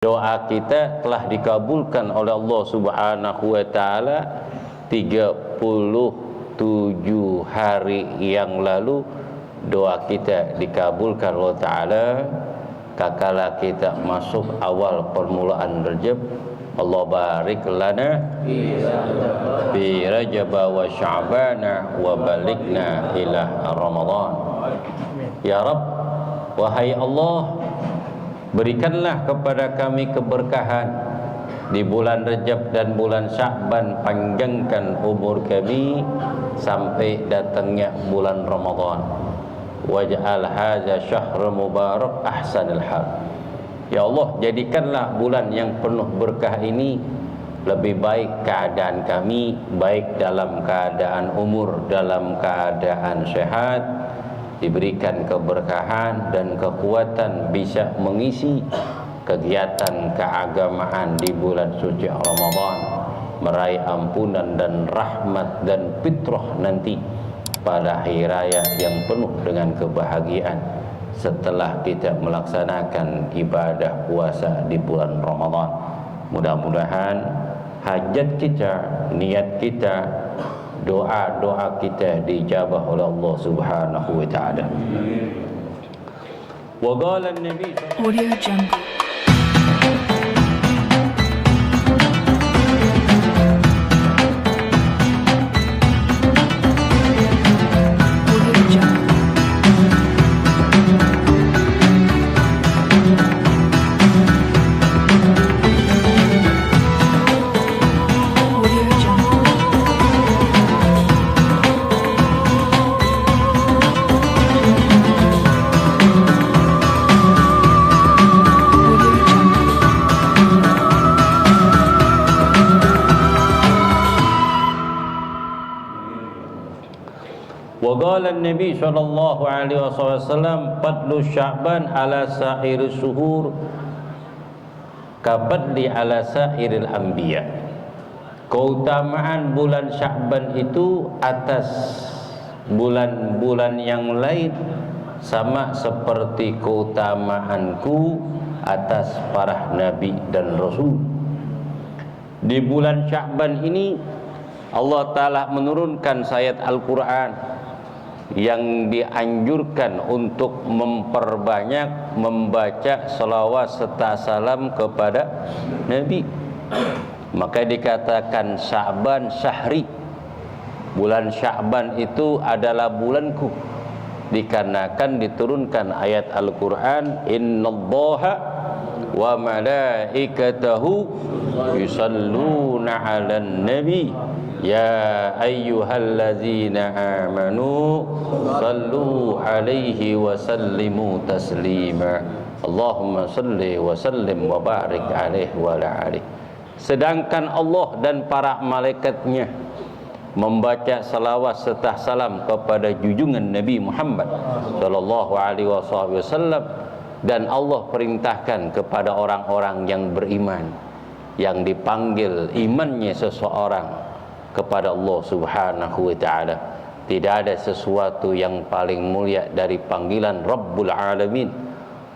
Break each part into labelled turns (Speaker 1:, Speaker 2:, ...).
Speaker 1: Doa kita telah dikabulkan oleh Allah Subhanahu wa taala 37 hari yang lalu. Doa kita dikabulkan Allah taala kakala kita masuk awal permulaan Rajab. Allah barik lana fi Rajab wa Sya'ban wa balikna ila Ramadan. Ya Rabb, wahai Allah, berikanlah kepada kami keberkahan di bulan Rajab dan bulan Sya'ban, panjangkan umur kami sampai datangnya bulan Ramadan. Waj'al hadza syahr mubarak ahsanil hal. Ya Allah, jadikanlah bulan yang penuh berkah ini lebih baik keadaan kami, baik dalam keadaan umur, dalam keadaan sehat, diberikan keberkahan dan kekuatan bisa mengisi kegiatan keagamaan di bulan suci Ramadan, meraih ampunan dan rahmat dan fitrah nanti pada hari raya yang penuh dengan kebahagiaan setelah kita melaksanakan ibadah puasa di bulan Ramadan. Mudah-mudahan hajat kita, niat kita, doa-doa kita dijabah oleh Allah Subhanahu wa taala. Wa qala an-nabi Audio Jungle. Waqala Nabi sallallahu alaihi wasallam fadlu Sya'ban ala sa'ir suhur kabadli ala sa'iril anbiya. Keutamaan bulan Sya'ban itu atas bulan-bulan yang lain sama seperti keutamaanku atas para nabi dan rasul. Di bulan Sya'ban ini Allah Ta'ala menurunkan ayat Al-Quran yang dianjurkan untuk memperbanyak membaca salawat serta salam kepada Nabi. Maka dikatakan Sya'ban syahri, bulan Sya'ban itu adalah bulanku, dikarenakan diturunkan ayat Al-Quran, innallaha wa malaikatahu yusalluna 'alan nabi ya ayyuhallazina amanu sallu alaihi wa sallimu taslima. Allahumma salli wa sallim wa barik alaihi wa ala alihi. Sedangkan Allah dan para malaikatnya membaca salawat serta salam kepada junjungan Nabi Muhammad sallallahu alaihi wasallam, dan Allah perintahkan kepada orang-orang yang beriman yang dipanggil imannya seseorang kepada Allah Subhanahu wa taala. Tidak ada sesuatu yang paling mulia dari panggilan Rabbul Alamin,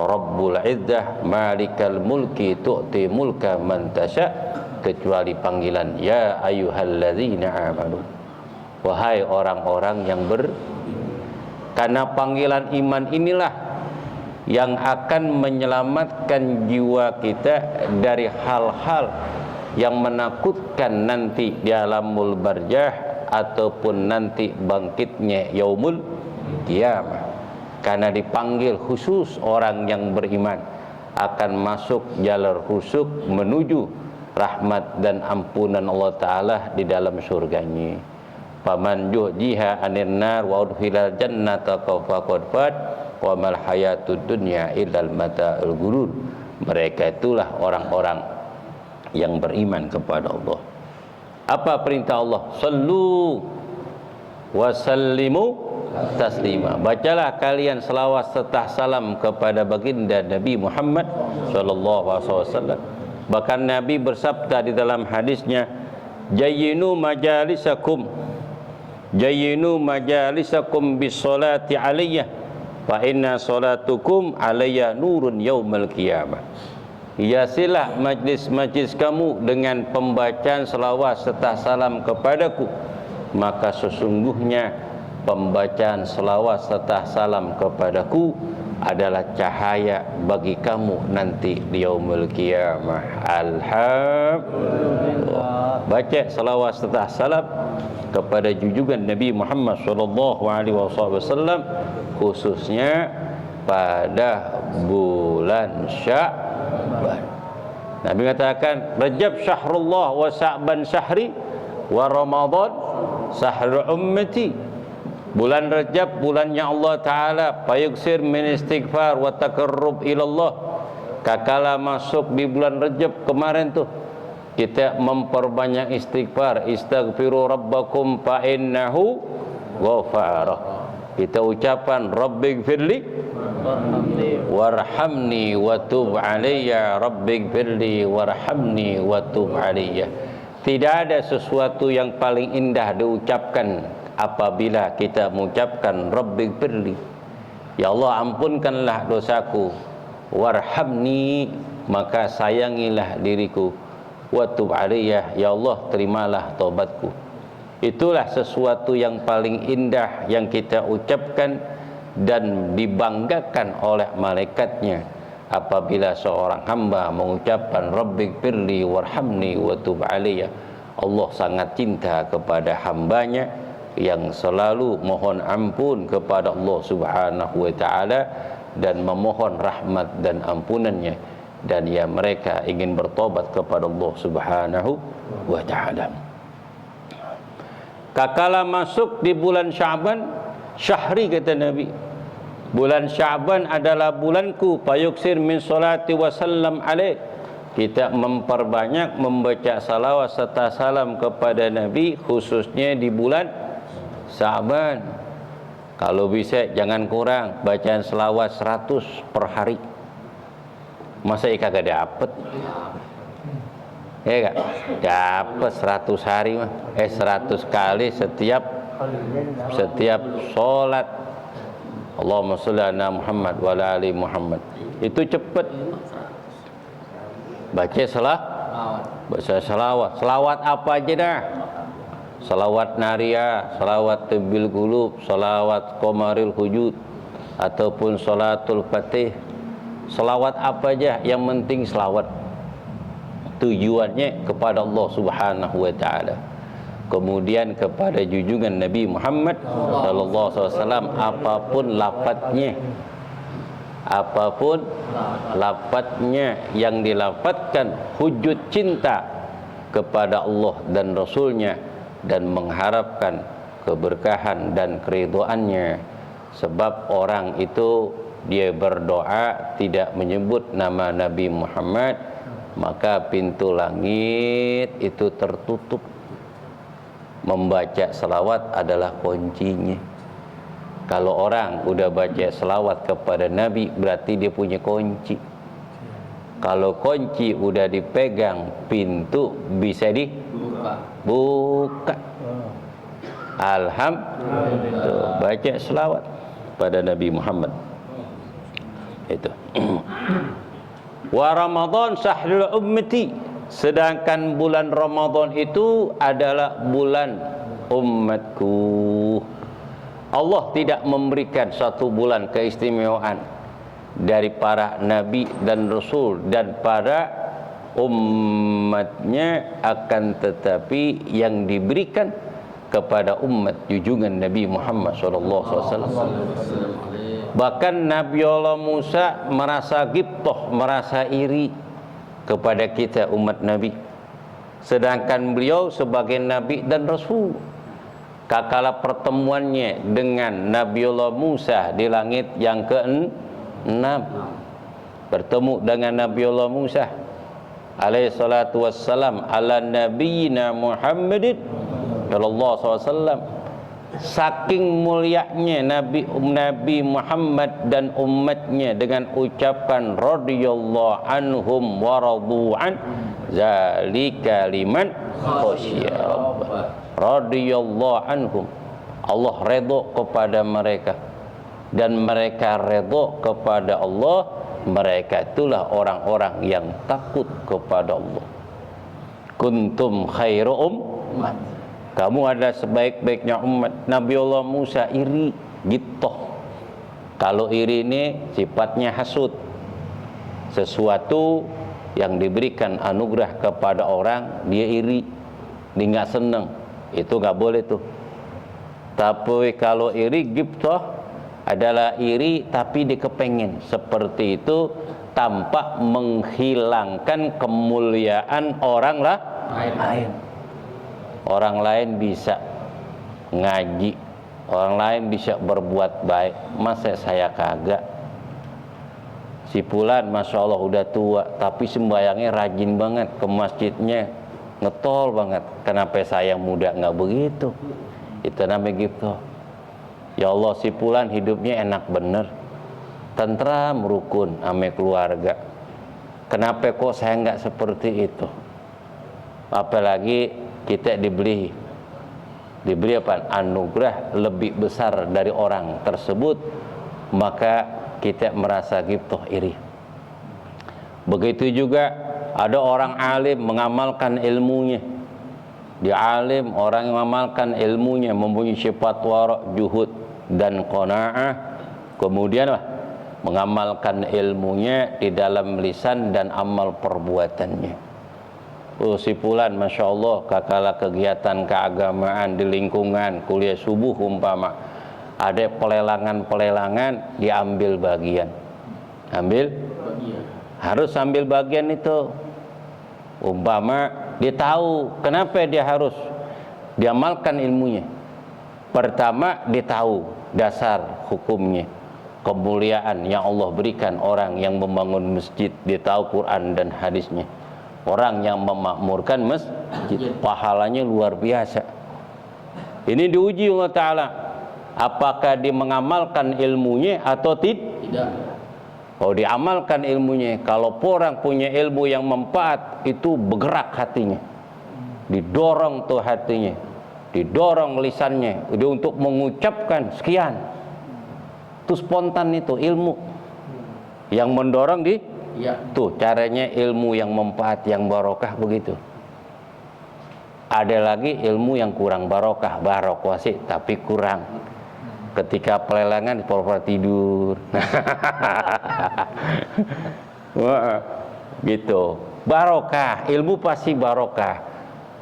Speaker 1: Rabbul Izzah, Malikal Mulki, tu'ti mulka man tasha, kecuali panggilan ya ayyuhallazina amanu, wahai orang-orang yang karena panggilan iman inilah yang akan menyelamatkan jiwa kita dari hal-hal yang menakutkan nanti di alamul barzah ataupun nanti bangkitnya yaumul qiyamah. Karena dipanggil khusus orang yang beriman akan masuk jalur khusus menuju rahmat dan ampunan Allah Ta'ala di dalam surganya. Faman juhjiha anin nar wa udkhilal jannata faqad fat wa mal hayatud dunya illal mata'ul ghurur. Mereka itulah orang-orang yang beriman kepada Allah. Apa perintah Allah? Sallu wa sallimu taslima. Bacalah kalian selawat serta salam kepada baginda Nabi Muhammad sallallahu alaihi wasallam. Bahkan Nabi bersabda di dalam hadisnya, jayyinu majalisakum bis salati alayya fa inna salatukum alayya nurun yaumal qiyamah. hiasilah majlis-majlis kamu dengan pembacaan selawat serta salam kepadaku, maka sesungguhnya pembacaan selawat serta salam kepadaku adalah cahaya bagi kamu nanti di yaumul qiyamah. Alhamdulillah. Baca selawat serta salam kepada junjungan Nabi Muhammad sallallahu alaihi wasallam, khususnya pada bulan Sya'ban. Nabi mengatakan, Rajab syahrullah wa Sya'ban syahri wa Ramadan syahrul ummati. Bulan Rajab bulannya Allah Ta'ala, payuksir min istighfar wa taqarrub ilallah. Kakala masuk di bulan Rajab kemarin tuh, kita memperbanyak istighfar. Istaghfiru rabbakum fa innahu ghafarah. Kita ucapan Rabbighfirli warhamni wa tub alayya, Rabbighfirli warhamni wa tub alayya. Tidak ada sesuatu yang paling indah diucapkan apabila kita mengucapkan Rabbighfirli, ya Allah ampunkanlah dosaku, warhamni, maka sayangilah diriku, wa tub alayya, ya Allah terimalah taubatku. Itulah sesuatu yang paling indah yang kita ucapkan dan dibanggakan oleh malaikatnya apabila seorang hamba mengucapkan Rabbighfirli warhamni wa tub alayya. Allah sangat cinta kepada hambanya yang selalu mohon ampun kepada Allah Subhanahu wa ta'ala dan memohon rahmat dan ampunannya, dan ya mereka ingin bertobat kepada Allah Subhanahu wa ta'ala. Kakala masuk di bulan Sya'ban syahri, kata Nabi, bulan Sya'ban adalah bulanku, payuksir min salati wa sallam alaih. Kita memperbanyak membaca salawat serta salam kepada Nabi, khususnya di bulan Sya'ban. Kalau bisa jangan kurang, bacaan selawat 100 per hari. Masa kagak dapet? Ya kak, dapat 100 hari mah, 100 kali setiap sholat. Allahumma sholli ala Muhammad wa ala ali Muhammad. Itu cepet. Baca selawat. Selawat apa aja dah. Selawat naria, selawat tabil qulub, selawat qamaril hujud, ataupun salatul fatih. Selawat apa aja, yang penting selawat. Tujuannya kepada Allah Subhanahu wa ta'ala, kemudian kepada junjungan Nabi Muhammad sallallahu alaihi wasallam, apapun lafadznya yang dilafadzkan hujud cinta kepada Allah dan Rasulnya, dan mengharapkan keberkahan dan keridhaannya. Sebab orang itu dia berdoa tidak menyebut nama Nabi Muhammad, maka pintu langit itu tertutup. Membaca selawat adalah kuncinya. Kalau orang udah baca selawat kepada Nabi, berarti dia punya kunci. Kalau kunci udah dipegang, pintu bisa dibuka. Alhamdulillah. Baca selawat pada Nabi Muhammad. Itu. Wa Ramadan syahrul ummati, sedangkan bulan Ramadan itu adalah bulan umatku. Allah tidak memberikan satu bulan keistimewaan dari para nabi dan rasul dan para umatnya, akan tetapi yang diberikan kepada umat junjungan Nabi Muhammad SAW. Bahkan Nabi Allah Musa merasa ghibthah, merasa iri kepada kita umat Nabi, sedangkan beliau sebagai Nabi dan Rasul. Kakala pertemuannya dengan Nabi Allah Musa di langit yang ke-6, bertemu dengan Nabi Allah Musa alaihi salatu wassalam ala nabiyina Muhammadin sallallahu alaihi wasallam. Saking mulianya Nabi Muhammad dan umatnya dengan ucapan radhiyallahu anhum wa radu'an zalika liman khasyya. Radhiyallahu anhum, Allah redha kepada mereka dan mereka redha kepada Allah. mereka itulah orang-orang yang takut kepada Allah. Kuntum khairu ummah, kamu adalah sebaik-baiknya umat. Nabi Allah Musa iri gitu. Kalau iri ini sifatnya hasud, sesuatu yang diberikan anugerah kepada orang dia iri, dia nggak seneng, itu nggak boleh tuh. Tapi kalau iri gibtoh adalah iri tapi dikepengen, seperti itu tanpa menghilangkan kemuliaan orang lain. Orang lain bisa ngaji, orang lain bisa berbuat baik, masa saya kagak? Si Fulan Masya Allah udah tua tapi sembayangnya rajin banget, ke masjidnya ngetol banget, kenapa saya muda nggak begitu? Itu namanya gitu. Ya Allah, si Fulan hidupnya enak bener, tentram, rukun, ame keluarga, kenapa kok saya nggak seperti itu? Apalagi kita diberi apa? Anugerah lebih besar dari orang tersebut, maka kita merasa gibtoh, iri. Begitu juga ada orang alim mengamalkan ilmunya. Dia alim, orang yang mengamalkan ilmunya, mempunyai sifat wara', juhud dan qanaah, kemudian mengamalkan ilmunya di dalam lisan dan amal perbuatannya. Oh, si Fulan Masya Allah kakala kegiatan keagamaan di lingkungan kuliah subuh umpama ada pelelangan diambil bagian, harus ambil bagian itu. Umpama dia tahu kenapa dia harus diamalkan ilmunya. Pertama, dia tahu dasar hukumnya, kemuliaan yang Allah berikan orang yang membangun masjid, dia tahu Quran dan hadisnya. Orang yang memakmurkan masjid pahalanya luar biasa. Ini diuji Allah Ta'ala, apakah dia mengamalkan ilmunya atau tidak. Kalau diamalkan ilmunya, kalau orang punya ilmu yang manfaat, itu bergerak hatinya, didorong tuh hatinya, didorong lisannya untuk mengucapkan sekian. Itu spontan, itu ilmu yang mendorong tuh caranya ilmu yang manfaat, yang barokah begitu. Ada lagi ilmu yang kurang barokah sih tapi kurang. Ketika pelelangan pura-pura tidur. Wah, gitu. Barokah, ilmu pasti barokah,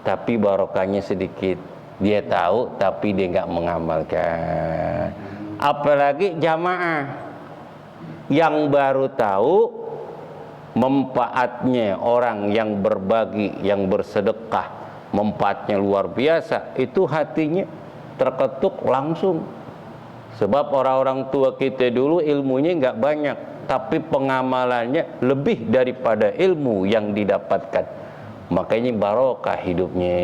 Speaker 1: tapi barokahnya sedikit. Dia tahu tapi dia nggak mengamalkan. Apalagi jamaah yang baru tahu manfaatnya orang yang berbagi, yang bersedekah, manfaatnya luar biasa, itu hatinya terketuk langsung. Sebab orang-orang tua kita dulu ilmunya nggak banyak, tapi pengamalannya lebih daripada ilmu yang didapatkan. Makanya barokah hidupnya.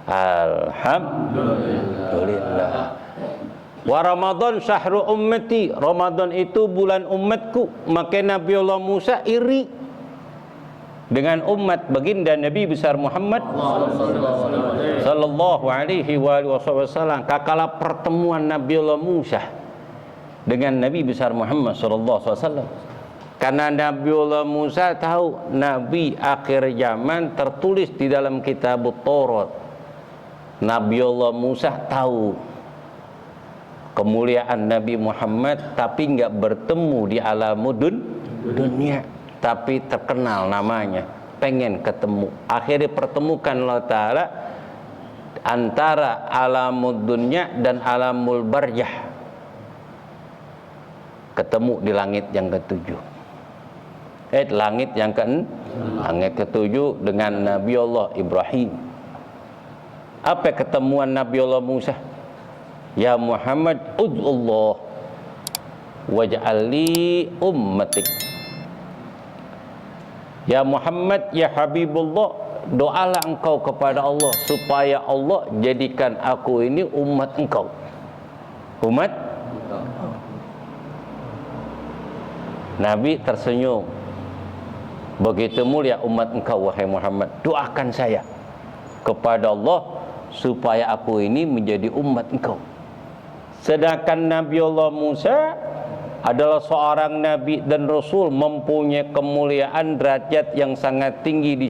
Speaker 1: Alhamdulillah. Wa Ramadan syahru ummati, Ramadan itu bulan umatku. Maka Nabi Allah Musa iri dengan umat baginda Nabi besar Muhammad sallallahu alaihi wasallam. Kakala pertemuan Nabi Allah Musa dengan Nabi besar Muhammad sallallahu alaihi wasallam, karena Nabi Allah Musa tahu Nabi akhir zaman tertulis di dalam kitab Taurat. Nabi Allah Musa tahu kemuliaan Nabi Muhammad, tapi nggak bertemu di alamudun dunia, tapi terkenal namanya, pengen ketemu. Akhirnya pertemukan Allah Ta'ala antara alamud dunya dan alamul barzah, ketemu di langit yang ketujuh. Langit yang langit ketujuh dengan Nabi Allah Ibrahim. Apa ketemuan Nabi Allah Musa? Ya Muhammad, ud'ullah waj'alli ummatik. Ya Muhammad, ya Habibullah, doalah engkau kepada Allah supaya Allah jadikan aku ini umat engkau. Umat Nabi tersenyum. Begitu mulia umat engkau wahai Muhammad, doakan saya kepada Allah supaya aku ini menjadi umat engkau. Sedangkan Nabi Allah Musa adalah seorang nabi dan rasul, mempunyai kemuliaan derajat yang sangat tinggi di